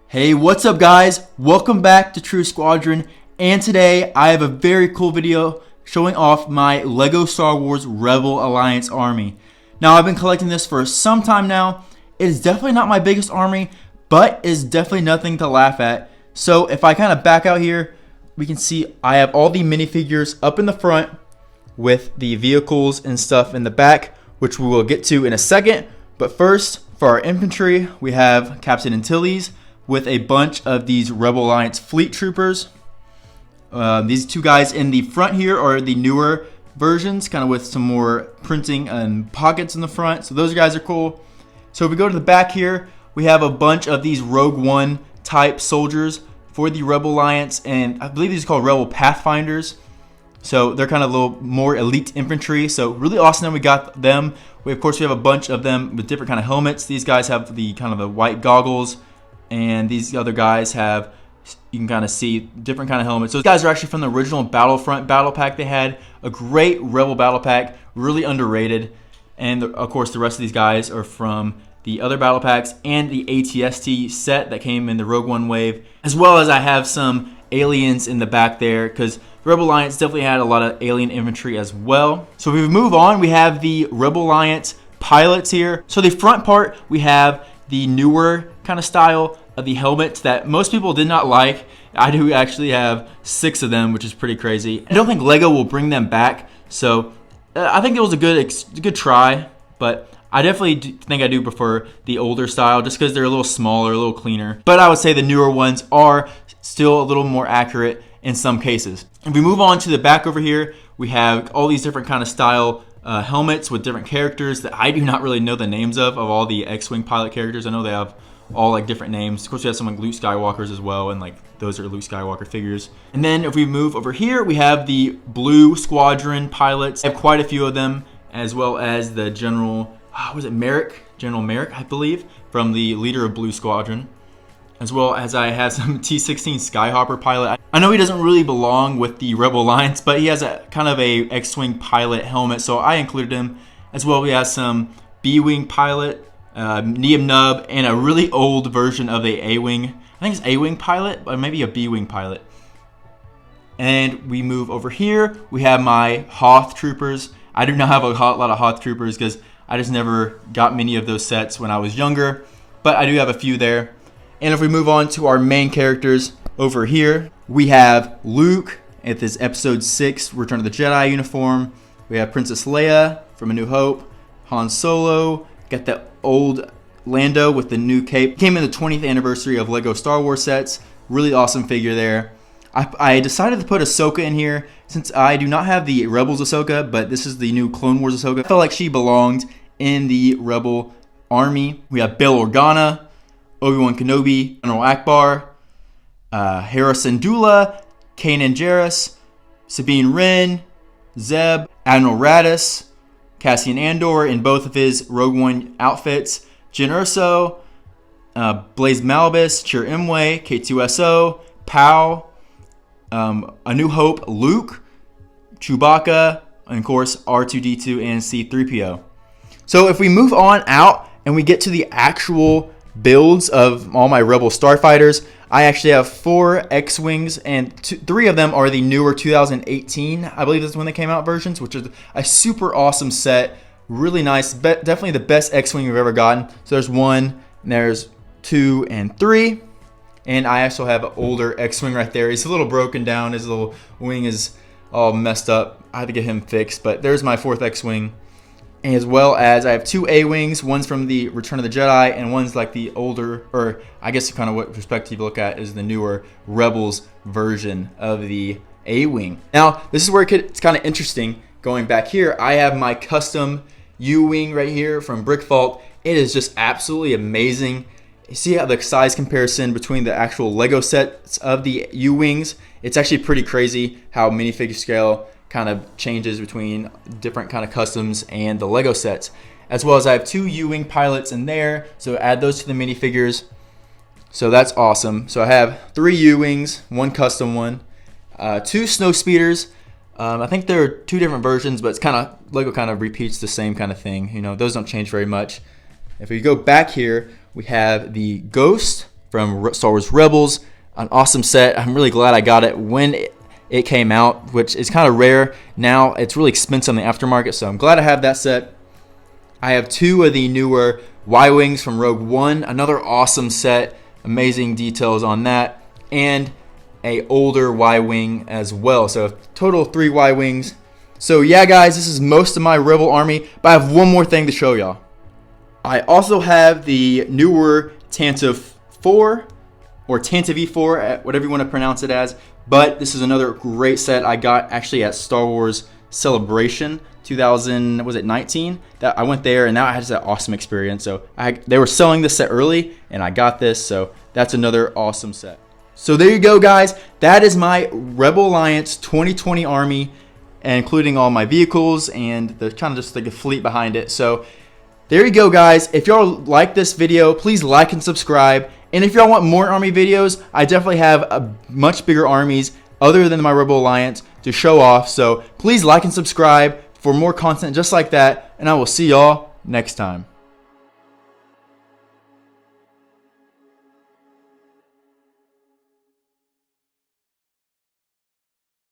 Hey, what's up guys? Welcome back to True Squadron, and today I have a very cool video showing off my LEGO Star Wars Rebel Alliance army. Now I've been collecting this for some time now. It is definitely not my biggest army, but is definitely nothing to laugh at. So if I kind of back out here, we can see I have all the minifigures up in the front with the vehicles and stuff in the back, which we will get to in a second. But first, for our infantry, we have Captain Antilles with a bunch of these Rebel Alliance Fleet Troopers. These two guys in the front here are the newer versions, kind of with some more printing and pockets in the front. So those guys are cool. So if we go to the back here, we have a bunch of these Rogue One type soldiers for the Rebel Alliance, and I believe these are called Rebel Pathfinders. So they're kind of a little more elite infantry. So really awesome that we got them. Of course, we have a bunch of them with different kind of helmets. These guys have the kind of the white goggles, and these other guys have, you can kind of see, different kind of helmets. So these guys are actually from the original Battlefront battle pack they had. A great Rebel battle pack, really underrated. And of course the rest of these guys are from the other battle packs and the ATST set that came in the Rogue One wave. As well as I have some aliens in the back there, because the Rebel Alliance definitely had a lot of alien infantry as well. So if we move on, we have the Rebel Alliance pilots here. So the front part, we have the newer kind of style of the helmets that most people did not like. I do actually have 6 of them, which is pretty crazy. I don't think LEGO will bring them back, so I think it was a good try, but I definitely think I do prefer the older style just because they're a little smaller, a little cleaner. But I would say the newer ones are still a little more accurate in some cases. If we move on to the back over here, we have all these different kind of style helmets with different characters that I do not really know the names of all the X-Wing pilot characters. I know they have all like different names. Of course, we have some like Luke Skywalkers as well, and like those are Luke Skywalker figures. And then if we move over here, we have the Blue Squadron pilots. I have quite a few of them, as well as the General, was it Merrick? General Merrick, I believe, from the leader of Blue Squadron. As well as I have some T-16 Skyhopper pilot. I know he doesn't really belong with the Rebel Alliance, but he has a kind of a X-Wing pilot helmet, so I included him. As well, we have some B-Wing pilot, Neum Nub, and a really old version of the A-Wing. I think it's A-Wing pilot, or maybe a B-Wing pilot. And we move over here. We have my Hoth Troopers. I do not have a lot of Hoth Troopers because I just never got many of those sets when I was younger, but I do have a few there. And if we move on to our main characters over here, we have Luke at this Episode 6 Return of the Jedi uniform. We have Princess Leia from A New Hope, Han Solo, got the old Lando with the new cape. Came in the 20th anniversary of LEGO Star Wars sets. Really awesome figure there. I decided to put Ahsoka in here since I do not have the Rebels Ahsoka, but this is the new Clone Wars Ahsoka. I felt like she belonged in the Rebel army. We have Bail Organa, Obi-Wan Kenobi, General Akbar, Hera Syndulla, Kanan Jarrus, Sabine Wren, Zeb, Admiral Raddus, Cassian Andor in both of his Rogue One outfits, Jyn Erso, Blaze Malbus, Chir Imwe, K2SO, Pow, A New Hope, Luke, Chewbacca, and of course R2-D2 and C-3PO. So if we move on out and we get to the actual builds of all my Rebel starfighters, I actually have 4 X-Wings, and 3 of them are the newer 2018, I believe that's when they came out versions, which is a super awesome set. Really nice, definitely the best X-Wing we've ever gotten. So there's 1, and there's 2 and 3, and I also have an older X-Wing right there. He's a little broken down, his little wing is all messed up. I have to get him fixed, but there's my 4th X-Wing. As well as I have 2 A-Wings, one's from the Return of the Jedi, and one's like the older, or I guess kind of what perspective you look at is the newer Rebels version of the A-Wing. Now, this is where it's kind of interesting. Going back here, I have my custom U-Wing right here from Brickfault. It is just absolutely amazing. You see how the size comparison between the actual Lego sets of the U-Wings? It's actually pretty crazy how minifigure scale kind of changes between different kind of customs and the Lego sets. As well as I have 2 U-Wing pilots in there, so add those to the minifigures. So that's awesome. So I have 3 U-Wings, 1 custom one, 2 snow speeders. I think there are 2 different versions, but it's kind of, Lego kind of repeats the same kind of thing. You know, those don't change very much. If we go back here, we have the Ghost from Star Wars Rebels. An awesome set. I'm really glad I got it when it came out, which is kind of rare. Now it's really expensive on the aftermarket, so I'm glad I have that set. I have 2 of the newer Y-Wings from Rogue One, another awesome set, amazing details on that, and a older Y-Wing as well. So total of 3 Y-Wings. So yeah, guys, this is most of my Rebel army, but I have one more thing to show y'all. I also have the newer Tantive 4, or Tantive E4, whatever you want to pronounce it as. But this is another great set I got actually at Star Wars Celebration 2019. That I went there and that was an awesome experience. So they were selling this set early and I got this, so that's another awesome set. So there you go, guys. That is my Rebel Alliance 2020 army, including all my vehicles and the kind of just like a fleet behind it. So there you go, guys. If y'all like this video, please like and subscribe. And if y'all want more army videos, I definitely have a much bigger armies other than my Rebel Alliance to show off. So please like and subscribe for more content just like that. And I will see y'all next time.